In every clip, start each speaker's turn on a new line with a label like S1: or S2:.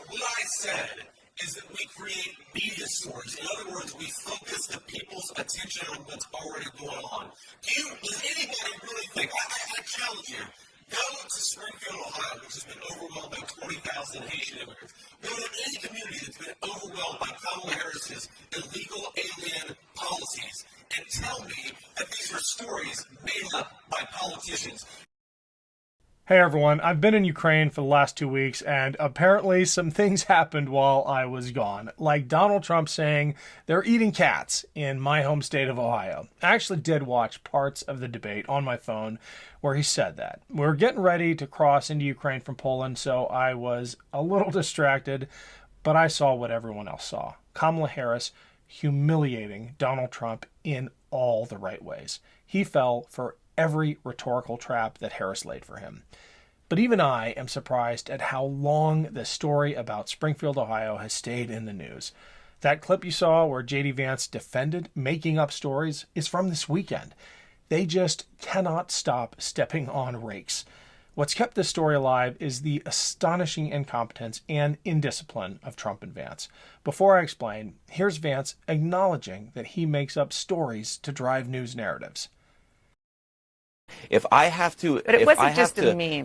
S1: what I said is that we create media stories. In other words, we focus the people's attention on what's already going on. Does anybody really think, I challenge you, go to Springfield, Ohio, which has been overwhelmed by 20,000 Haitian immigrants. Go to any community that's been overwhelmed by Kamala Harris's illegal alien policies and tell me that these are stories made up by politicians.
S2: Hey everyone, I've been in Ukraine for the last 2 weeks, and apparently some things happened while I was gone. Like Donald Trump saying they're eating cats in my home state of Ohio. I actually did watch parts of the debate on my phone where he said that. We were getting ready to cross into Ukraine from Poland, so I was a little distracted, but I saw what everyone else saw. Kamala Harris humiliating Donald Trump in all the right ways. He fell for every rhetorical trap that Harris laid for him. But even I am surprised at how long the story about Springfield, Ohio has stayed in the news. That clip you saw where J.D. Vance defended making up stories is from this weekend. They just cannot stop stepping on rakes. What's kept this story alive is the astonishing incompetence and indiscipline of Trump and Vance. Before I explain, here's Vance acknowledging that he makes up stories to drive news narratives.
S3: If I have to,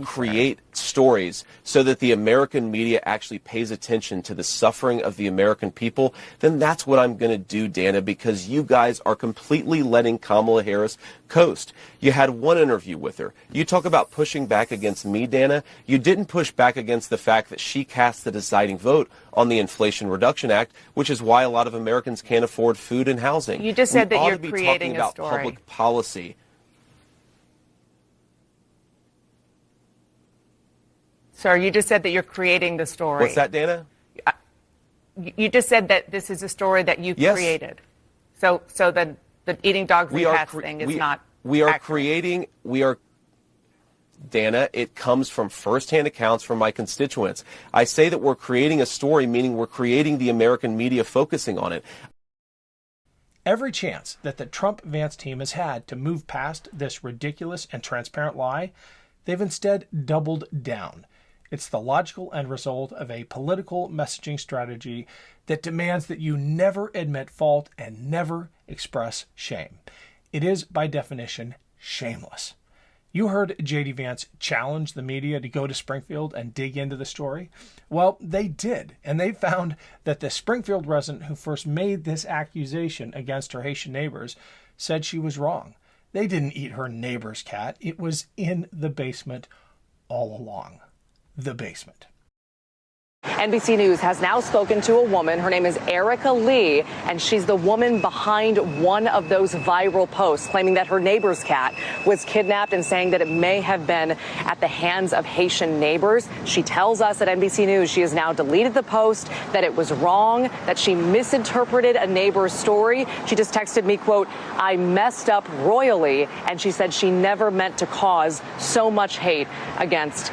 S3: create stories so that the American media actually pays attention to the suffering of the American people, then that's what I'm going to do, Dana, because you guys are completely letting Kamala Harris coast. You had one interview with her. You talk about pushing back against me, Dana. You didn't push back against the fact that she cast the deciding vote on the Inflation Reduction Act, which is why a lot of Americans can't afford food and housing.
S4: You just said that you're
S3: creating
S4: a story.
S3: Public policy.
S4: Sir, you just said that you're creating the story.
S3: What's that, Dana?
S4: You just said that this is a story that you created. So the eating dogs and cats thing is not accurate.
S3: Dana, it comes from firsthand accounts from my constituents. I say that we're creating a story, meaning we're creating the American media focusing on it.
S2: Every chance that the Trump-Vance team has had to move past this ridiculous and transparent lie, they've instead doubled down. It's the logical end result of a political messaging strategy that demands that you never admit fault and never express shame. It is, by definition, shameless. You heard J.D. Vance challenge the media to go to Springfield and dig into the story. Well, they did, and they found that the Springfield resident who first made this accusation against her Haitian neighbors said she was wrong. They didn't eat her neighbor's cat. It was in the basement all along. The basement.
S5: NBC News has now spoken to a woman. Her name is Erica Lee, and she's the woman behind one of those viral posts claiming that her neighbor's cat was kidnapped and saying that it may have been at the hands of Haitian neighbors. She tells us at NBC News she has now deleted the post, that it was wrong, that she misinterpreted a neighbor's story. She just texted me, quote, "I messed up royally," and she said she never meant to cause so much hate against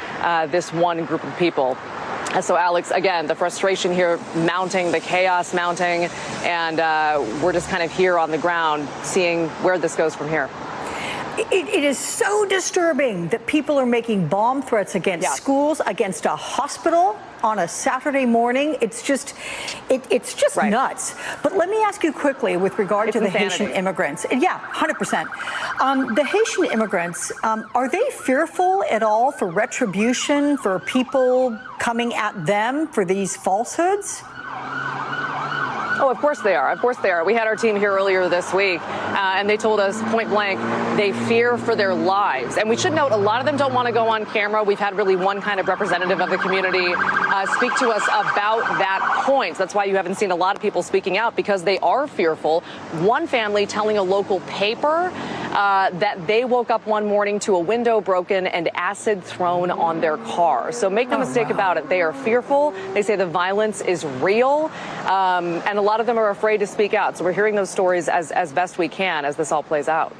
S5: this one group of people. So, Alex, again, the frustration here mounting, the chaos mounting, and we're just kind of here on the ground seeing where this goes from here.
S6: It is so disturbing that people are making bomb threats against schools, against a hospital on a Saturday morning. It's just nuts. But let me ask you quickly with regard to the Haitian immigrants. Yeah, 100%. The Haitian immigrants, are they fearful at all for retribution, for people coming at them for these falsehoods?
S5: Oh, of course they are. Of course they are. We had our team here earlier this week, and they told us point blank they fear for their lives. And we should note a lot of them don't want to go on camera. We've had really one kind of representative of the community speak to us about that point. So that's why you haven't seen a lot of people speaking out, because they are fearful. One family telling a local paper that they woke up one morning to a window broken and acid thrown on their car. So make no mistake about it. They are fearful. They say the violence is real, and a lot of them are afraid to speak out. So we're hearing those stories as best we can as this all plays out.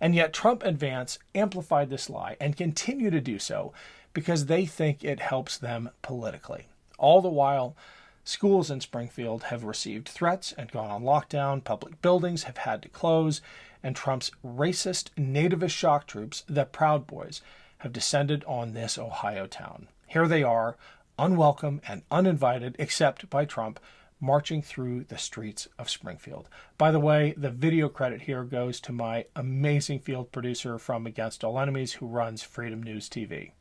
S2: And yet Trump and Vance amplified this lie and continue to do so because they think it helps them politically. All the while, schools in Springfield have received threats and gone on lockdown, public buildings have had to close, and Trump's racist nativist shock troops, the Proud Boys, have descended on this Ohio town. Here they are, unwelcome and uninvited, except by Trump, marching through the streets of Springfield. By the way, the video credit here goes to my amazing field producer from Against All Enemies who runs Freedom News TV.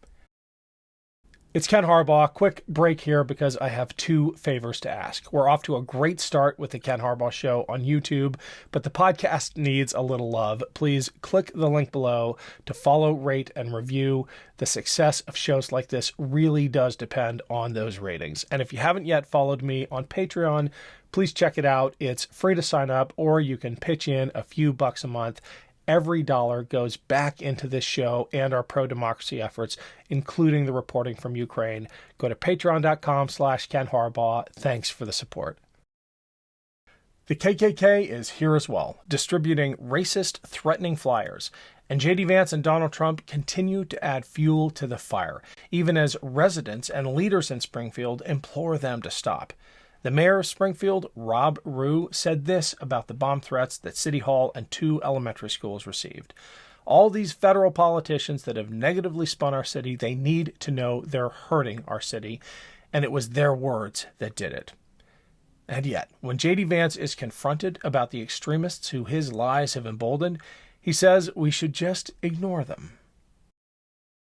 S2: It's Ken Harbaugh. Quick break here because I have two favors to ask. We're off to a great start with the Ken Harbaugh Show on YouTube, but the podcast needs a little love. Please click the link below to follow, rate, and review. The success of shows like this really does depend on those ratings. And if you haven't yet followed me on Patreon, please check it out. It's free to sign up, or you can pitch in a few bucks a month. Every dollar goes back into this show and our pro-democracy efforts, including the reporting from Ukraine. Go to patreon.com/Ken Harbaugh. Thanks for the support. The KKK is here as well, distributing racist, threatening flyers. And J.D. Vance and Donald Trump continue to add fuel to the fire, even as residents and leaders in Springfield implore them to stop. The mayor of Springfield, Rob Rue, said this about the bomb threats that City Hall and 2 elementary schools received. All these federal politicians that have negatively spun our city, they need to know they're hurting our city, and it was their words that did it. And yet, when J.D. Vance is confronted about the extremists who his lies have emboldened, he says we should just ignore them.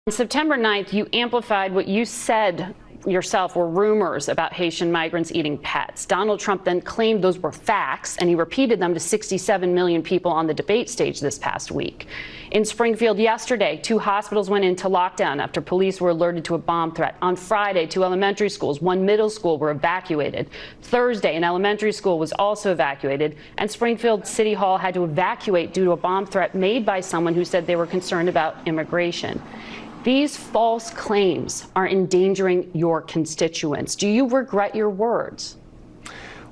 S7: On September 9th, you amplified what you said yourself were rumors about Haitian migrants eating pets. Donald Trump then claimed those were facts, and he repeated them to 67 million people on the debate stage this past week. In Springfield yesterday, 2 hospitals went into lockdown after police were alerted to a bomb threat. On Friday, 2 elementary schools, 1 middle school were evacuated. Thursday, an elementary school was also evacuated, and Springfield City Hall had to evacuate due to a bomb threat made by someone who said they were concerned about immigration. These false claims are endangering your constituents. Do you regret your words?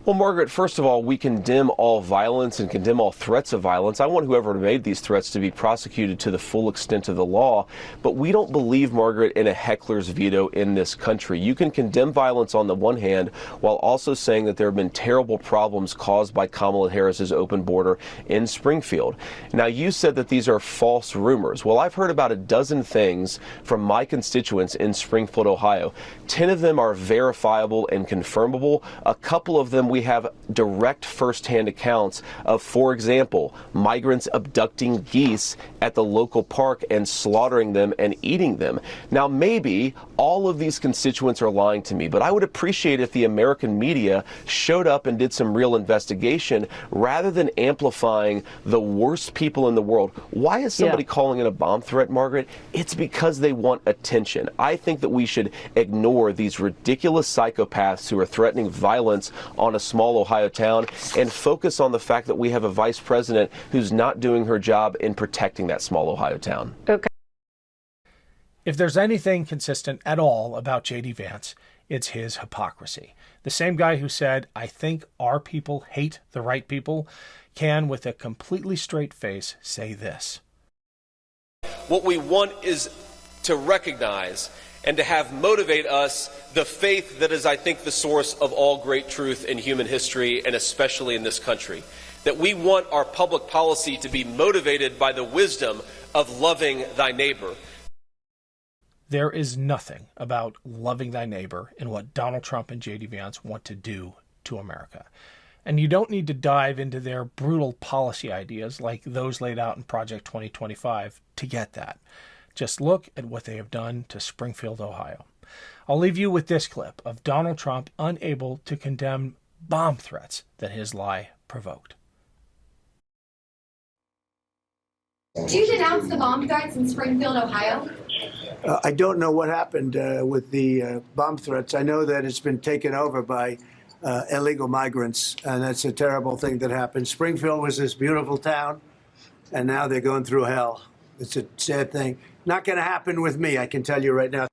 S3: Well, Margaret, first of all, we condemn all violence and condemn all threats of violence. I want whoever made these threats to be prosecuted to the full extent of the law. But we don't believe, Margaret, in a heckler's veto in this country. You can condemn violence on the one hand while also saying that there have been terrible problems caused by Kamala Harris's open border in Springfield. Now, you said that these are false rumors. Well, I've heard about a dozen things from my constituents in Springfield, Ohio. 10 of them are verifiable and confirmable. A couple of them we have direct firsthand accounts of, for example, migrants abducting geese at the local park and slaughtering them and eating them. Now, maybe all of these constituents are lying to me, but I would appreciate if the American media showed up and did some real investigation rather than amplifying the worst people in the world. Why is somebody calling it a bomb threat, Margaret? It's because they want attention. I think that we should ignore these ridiculous psychopaths who are threatening violence on a small Ohio town and focus on the fact that we have a vice president who's not doing her job in protecting that small Ohio town.
S7: Okay.
S2: If there's anything consistent at all about J.D. Vance, it's his hypocrisy. The same guy who said, "I think our people hate the right people," can, with a completely straight face, say this.
S8: What we want is to recognize and to have motivate us the faith that is, I think, the source of all great truth in human history, and especially in this country. That we want our public policy to be motivated by the wisdom of loving thy neighbor.
S2: There is nothing about loving thy neighbor in what Donald Trump and J.D. Vance want to do to America. And you don't need to dive into their brutal policy ideas like those laid out in Project 2025 to get that. Just look at what they have done to Springfield, Ohio. I'll leave you with this clip of Donald Trump unable to condemn bomb threats that his lie provoked.
S9: Do you denounce the bomb threats in Springfield, Ohio?
S10: I don't know what happened with the bomb threats. I know that it's been taken over by illegal migrants, and that's a terrible thing that happened. Springfield was this beautiful town, and now they're going through hell. It's a sad thing. Not going to happen with me, I can tell you right now.